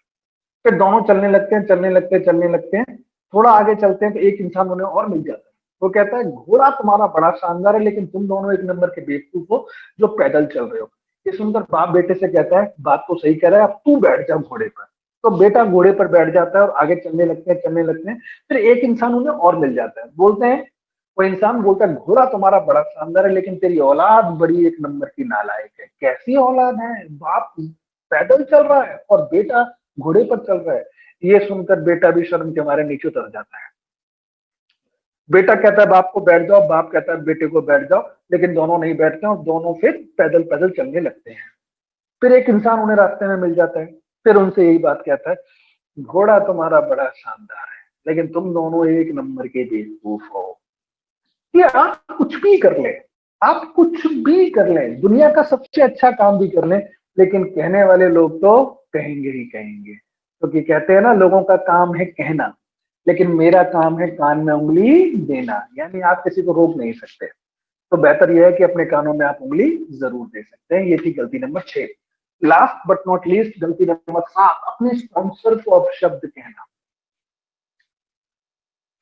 फिर दोनों चलने लगते हैं चलने लगते हैं चलने लगते हैं। थोड़ा आगे चलते हैं तो एक इंसान उन्हें और मिल जाता है। वो कहता है, घोड़ा तुम्हारा बड़ा शानदार है, लेकिन तुम दोनों एक नंबर के बेवकूफ हो जो पैदल चल रहे हो। ये सुनकर बाप बेटे से कहता है, बात तो सही कह रहा है, अब तू बैठ जा घोड़े पर। तो बेटा घोड़े पर बैठ जाता है और आगे चलने लगते हैं चलने लगते हैं। फिर एक इंसान उन्हें और मिल जाता है। बोलते हैं, वो इंसान बोलता है, घोड़ा तुम्हारा बड़ा शानदार है, लेकिन तेरी औलाद बड़ी एक नंबर की नालायक है। कैसी औलाद है, बाप पैदल चल रहा है और बेटा घोड़े पर चल रहा है। ये सुनकर बेटा भी शर्म के मारे नीचे उतर जाता है। बेटा कहता है बाप को बैठ जाओ, बाप कहता है बेटे को बैठ जाओ, लेकिन दोनों नहीं बैठते और दोनों फिर पैदल पैदल चलने लगते हैं। फिर एक इंसान उन्हें रास्ते में मिल जाता है। फिर उनसे यही बात कहता है, घोड़ा तुम्हारा बड़ा शानदार है, लेकिन तुम दोनों एक नंबर के बेवकूफ हो। ये आप कुछ भी कर ले, आप कुछ भी कर ले, दुनिया का सबसे अच्छा काम भी कर ले, लेकिन कहने वाले लोग तो कहेंगे ही कहेंगे। क्योंकि कहते हैं ना, लोगों का काम है कहना, लेकिन मेरा काम है कान में उंगली देना। यानी आप किसी को रोक नहीं सकते। तो बेहतर यह है कि अपने कानों में आप उंगली जरूर दे सकते हैं। ये थी गलती number 6। Last but not least, गलती नंबर 7, अपने स्पॉन्सर को अपशब्द कहना।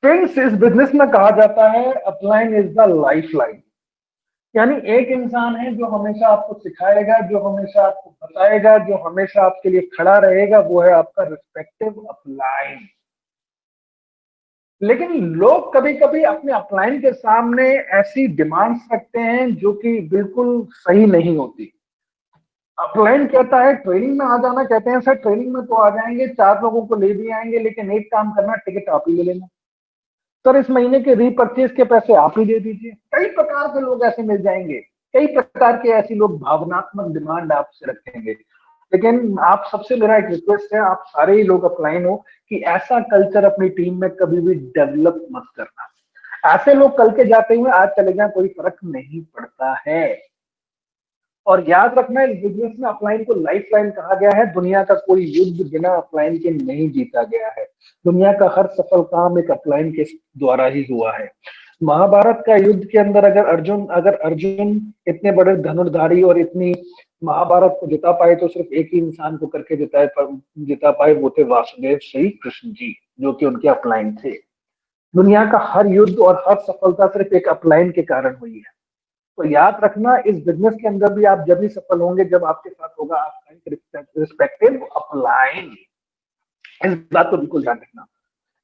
फ्रेंड्स, इस बिजनेस में कहा जाता है upline is the life line. यानी एक इंसान है जो हमेशा आपको सिखाएगा, जो हमेशा आपको बताएगा, जो हमेशा आपके लिए खड़ा रहेगा, वो है आपका रिस्पेक्टिव अपलाइन। लेकिन लोग कभी कभी अपने अपलाइन के सामने ऐसी डिमांड्स रखते हैं जो कि बिल्कुल सही नहीं होती। अपलाइन कहता है ट्रेनिंग में आ जाना, कहते हैं सर ट्रेनिंग में तो आ जाएंगे, 4 लोगों को ले भी आएंगे, लेकिन एक काम करना, टिकट आप ही ले लेना, सर इस महीने के रीपर्चेज के पैसे आप ही दे दीजिए। कई प्रकार के लोग ऐसे मिल जाएंगे, कई प्रकार के ऐसे लोग भावनात्मक डिमांड आपसे रखेंगे। लेकिन आप सबसे मेरा एक रिक्वेस्ट है, आप सारे ही लोग अपलाइन हो, कि ऐसा कल्चर अपनी टीम में कभी भी डेवलप मत करना। ऐसे लोग कल के जाते हुए आज चले जाए, कोई फर्क नहीं पड़ता है। और याद रखना, इस बिजनेस में अपलाइन को लाइफ लाइन कहा गया है। दुनिया का कोई युद्ध बिना अपलाइन के नहीं जीता गया है। दुनिया का हर सफल काम एक अपलाइन के द्वारा ही हुआ है। महाभारत का युद्ध के अंदर अगर अर्जुन इतने बड़े धनुर्धारी और इतनी महाभारत को जिता पाए, तो सिर्फ एक ही इंसान को करके जिता पाए, वो थे वासुदेव श्री कृष्ण जी, जो कि उनके अपलाइन थे। दुनिया का हर युद्ध और हर सफलता सिर्फ एक अपलाइन के कारण हुई है। तो याद रखना, इस बिजनेस के अंदर भी आप जब ही सफल होंगे जब आपके साथ होगा आपका रिस्पेक्टिव अपलाइन। इस बात को बिल्कुल ध्यान रखना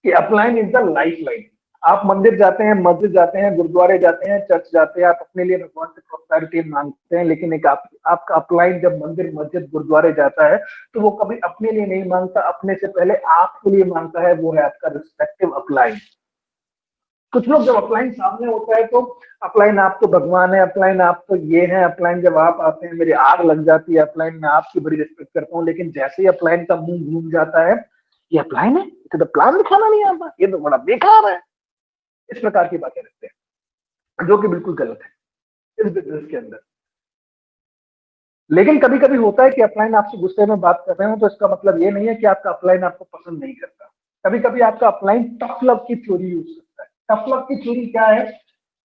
कि upline is the life line. आप मंदिर जाते हैं, मस्जिद जाते हैं, गुरुद्वारे जाते हैं, चर्च जाते हैं, आप अपने लिए भगवान से प्रॉस्पेरिटी मांगते हैं, लेकिन एक आपका अपलाइन जब मंदिर, मस्जिद, गुरुद्वारे जाता है तो वो कभी अपने लिए नहीं मांगता, अपने से पहले आपके लिए मांगता है। वो है आपका रिस्पेक्टिव अपलाइन। कुछ लोग जब अपलाइन सामने होता है तो अपलाइन आप तो भगवान है, अपलाइन आप तो ये है, अपलाइन जब आप आते हैं मेरी आग लग जाती है, अपलाइन मैं आपकी बड़ी रिस्पेक्ट करता हूँ, लेकिन जैसे ही अपलाइन का मुंह घूम जाता है, ये अपलाइन है, इसे तो प्लान दिखाना नहीं आता, ये तो बड़ा बेकार है, इस प्रकार की बातें रखते हैं, जो कि बिल्कुल गलत है इस बिजनेस के अंदर। लेकिन कभी कभी होता है कि अपलाइन आपसे गुस्से में बात कर रहे हो तो इसका मतलब ये नहीं है कि आपका अपलाइन आपको पसंद नहीं करता। कभी कभी आपका अपलाइन टफ लव की थ्योरी यूज करता है। टफ लव की थ्योरी क्या है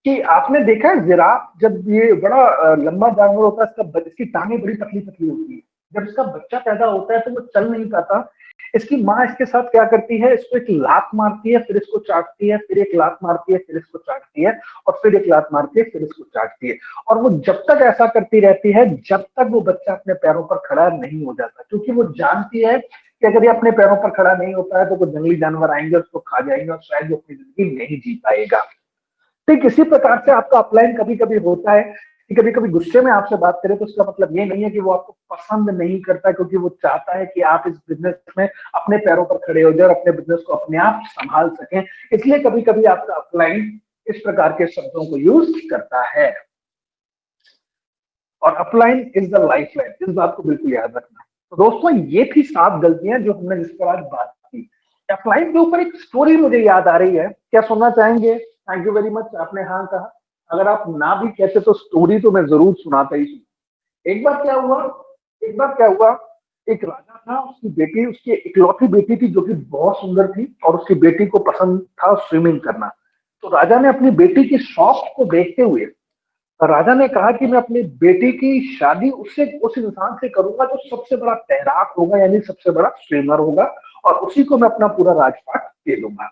कि आपने देखा है जिराफ, जब ये बड़ा लंबा जानवर होता है, इसकी टांगे बड़ी पतली पतली होती है, जब इसका बच्चा पैदा होता है तो वो चल नहीं पाता, इसकी माँ इसके साथ क्या करती है, इसको एक लात मारती है, फिर इसको चाटती है, फिर एक लात मारती है, फिर इसको चाटती है, और फिर एक लात मारती है, फिर इसको चाटती है। और वो जब तक ऐसा करती रहती है जब तक वो बच्चा अपने पैरों पर खड़ा नहीं हो जाता, क्योंकि वो जानती है कि अगर ये अपने पैरों पर खड़ा नहीं होता है तो कोई जंगली जानवर आएंगे, उसको खा जाएंगे और शायद वो अपनी जिंदगी नहीं जी पाएगा। ठीक इसी प्रकार से आपका अपलाइन कभी कभी होता है कि कभी कभी गुस्से में आपसे बात करे तो उसका मतलब ये नहीं है कि वो आपको पसंद नहीं करता, क्योंकि वो चाहता है कि आप इस बिजनेस में अपने पैरों पर खड़े हो जाए और अपने बिजनेस को अपने आप संभाल सकें। इसलिए कभी कभी आपका अपलाइन इस प्रकार के शब्दों को यूज करता है। और upline is the life line, इस बात को बिल्कुल याद रखना। तो दोस्तों ये थी 7 गलतियां जो हमने जिस पर आज बात की। अपलाइन के ऊपर एक स्टोरी मुझे याद आ रही है, क्या सुनना चाहेंगे? थैंक यू वेरी मच, आपने हाँ कहा। अगर आप ना भी कहते तो स्टोरी तो मैं जरूर सुनाता ही। एक बार क्या हुआ, एक बार क्या हुआ, एक राजा था, उसकी बेटी, उसकी इकलौती बेटी थी जो कि बहुत सुंदर थी, और उसकी बेटी को पसंद था स्विमिंग करना। तो राजा ने अपनी बेटी की शौक को देखते हुए राजा ने कहा कि मैं अपनी बेटी की शादी उससे, उस इंसान से करूंगा जो सबसे बड़ा तैराक होगा, यानी सबसे बड़ा स्विमर होगा, और उसी को मैं अपना पूरा राजपाट दे दूंगा।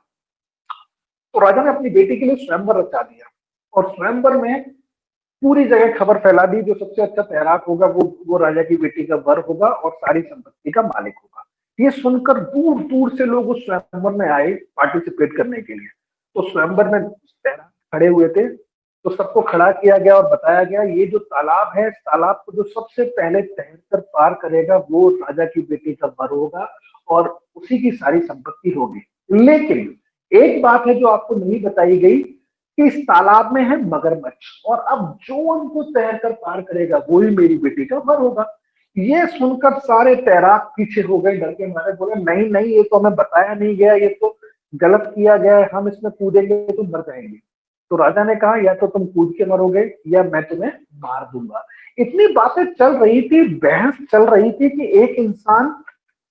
तो राजा ने अपनी बेटी के लिए स्वयंवर रचा दिया, और स्वयंवर में पूरी जगह खबर फैला दी जो सबसे अच्छा तैराक होगा वो राजा की बेटी का वर होगा और सारी संपत्ति का मालिक होगा। ये सुनकर दूर दूर से लोग उस स्वयंवर में आए पार्टिसिपेट करने के लिए। तो स्वयंवर में तैराक खड़े हुए थे, तो सबको खड़ा किया गया और बताया गया ये जो तालाब है, इस तालाब को जो सबसे पहले तैरकर पार करेगा वो राजा की बेटी का वर होगा और उसी की सारी संपत्ति होगी। लेकिन एक बात है जो आपको नहीं बताई गई कि इस तालाब में है मगरमच्छ, और अब जो उनको तैरकर पार करेगा वो ही मेरी बेटी का वर होगा। ये सुनकर सारे तैराक पीछे हो गए डर के मारे, बोले नहीं नहीं, ये तो हमें बताया नहीं गया, ये तो गलत किया गया है, हम इसमें कूदेंगे तो मर जाएंगे। तो राजा ने कहा या तो तुम कूद के मरोगे या मैं तुम्हें मार दूंगा। इतनी बातें चल रही थी, बहस चल रही थी कि एक इंसान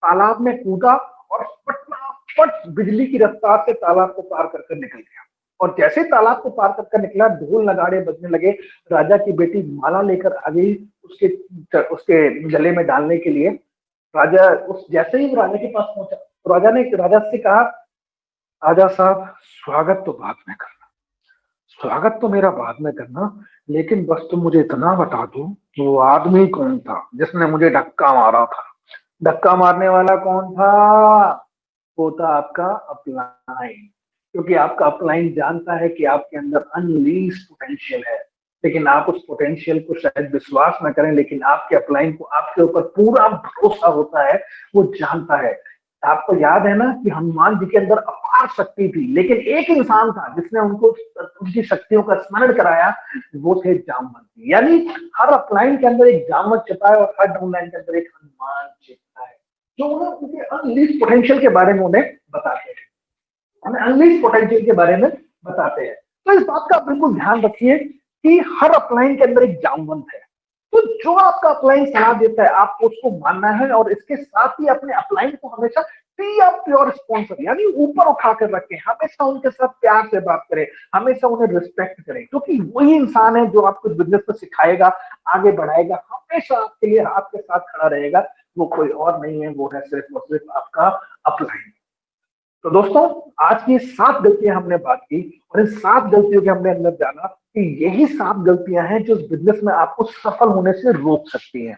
तालाब में कूदा और फटाफट बिजली की रफ्तार से तालाब को पार कर निकल गया। और जैसे तालाब को पार कर निकला, ढोल नगाड़े बजने लगे, राजा की बेटी माला लेकर आ गई उसके उसके गले में डालने के लिए। राजा उस जैसे ही राजा के पास पहुंचा तो राजा से कहा, राजा साहब स्वागत तो बाद में करना, स्वागत तो मेरा बाद में करना, लेकिन बस तुम मुझे इतना बता दो वो आदमी कौन था जिसने मुझे धक्का मारा था। धक्का मारने वाला कौन था? वो था आपका अपलाइन। क्योंकि आपका अपलाइन जानता है कि आपके अंदर अनलीज पोटेंशियल है, लेकिन आप उस पोटेंशियल को शायद विश्वास न करें, लेकिन आपके अपलाइन को आपके ऊपर पूरा भरोसा होता है, वो जानता है। आपको याद है ना कि हनुमान जी के अंदर अपार शक्ति थी, लेकिन एक इंसान था जिसने उनको उनकी शक्तियों का स्मरण कराया, वो थे जामवंत जी। यानी हर अपलाइन के अंदर एक जामवंत छिपा है और हर डाउनलाइन के अंदर एक हनुमान छिपा है, जो उन्हें उनके अनलीज पोटेंशियल के बारे में उन्हें बताते हैं, हमें अनलीज पोटेंशियल के बारे में बताते हैं। तो इस बात का बिल्कुल ध्यान रखिए कि हर अपलाइन के अंदर एक जामवंत है। तो जो आपका अपलाइन सलाह देता है आपको उसको मानना है, और इसके साथ ही अपने अपलाइन को हमेशा बी अ प्योर स्पॉन्सर, यानी ऊपर उठा कर रखें, हमेशा उनके साथ प्यार से बात करें, हमेशा उन्हें रिस्पेक्ट करें, क्योंकि वही इंसान है जो आपको बिजनेस में सिखाएगा, आगे बढ़ाएगा, हमेशा आपके लिए आपके साथ खड़ा रहेगा। वो कोई और नहीं है, वो है सिर्फ और सिर्फ आपका अपलाइन। तो दोस्तों आज की 7 गलतियां हमने बात की, और इन 7 गलतियों के हमने अंदर जाना कि यही 7 गलतियां हैं जो इस बिजनेस में आपको सफल होने से रोक सकती हैं।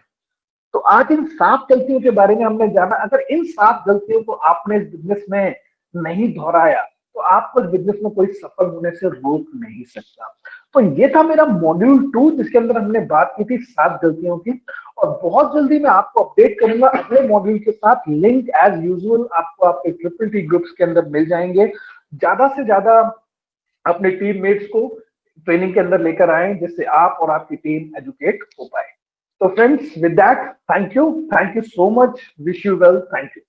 तो आज इन 7 गलतियों के बारे में हमने जाना। अगर इन 7 गलतियों को आपने इस बिजनेस में नहीं दोहराया तो आपको बिजनेस में कोई सफल होने से रोक नहीं सकता। तो ये था मेरा मॉड्यूल 2, जिसके अंदर हमने बात की थी 7 गलतियों की। और बहुत जल्दी मैं आपको अपडेट करूंगा अगले मॉड्यूल के साथ। लिंक एज यूजुअल आपको आपके ट्रिपल टी ग्रुप्स के अंदर मिल जाएंगे। ज्यादा से ज्यादा अपने टीममेट्स को ट्रेनिंग के अंदर लेकर आए, जिससे आप और आपकी टीम एजुकेट हो पाए। तो friends, with that, thank you so much, wish you well, thank you.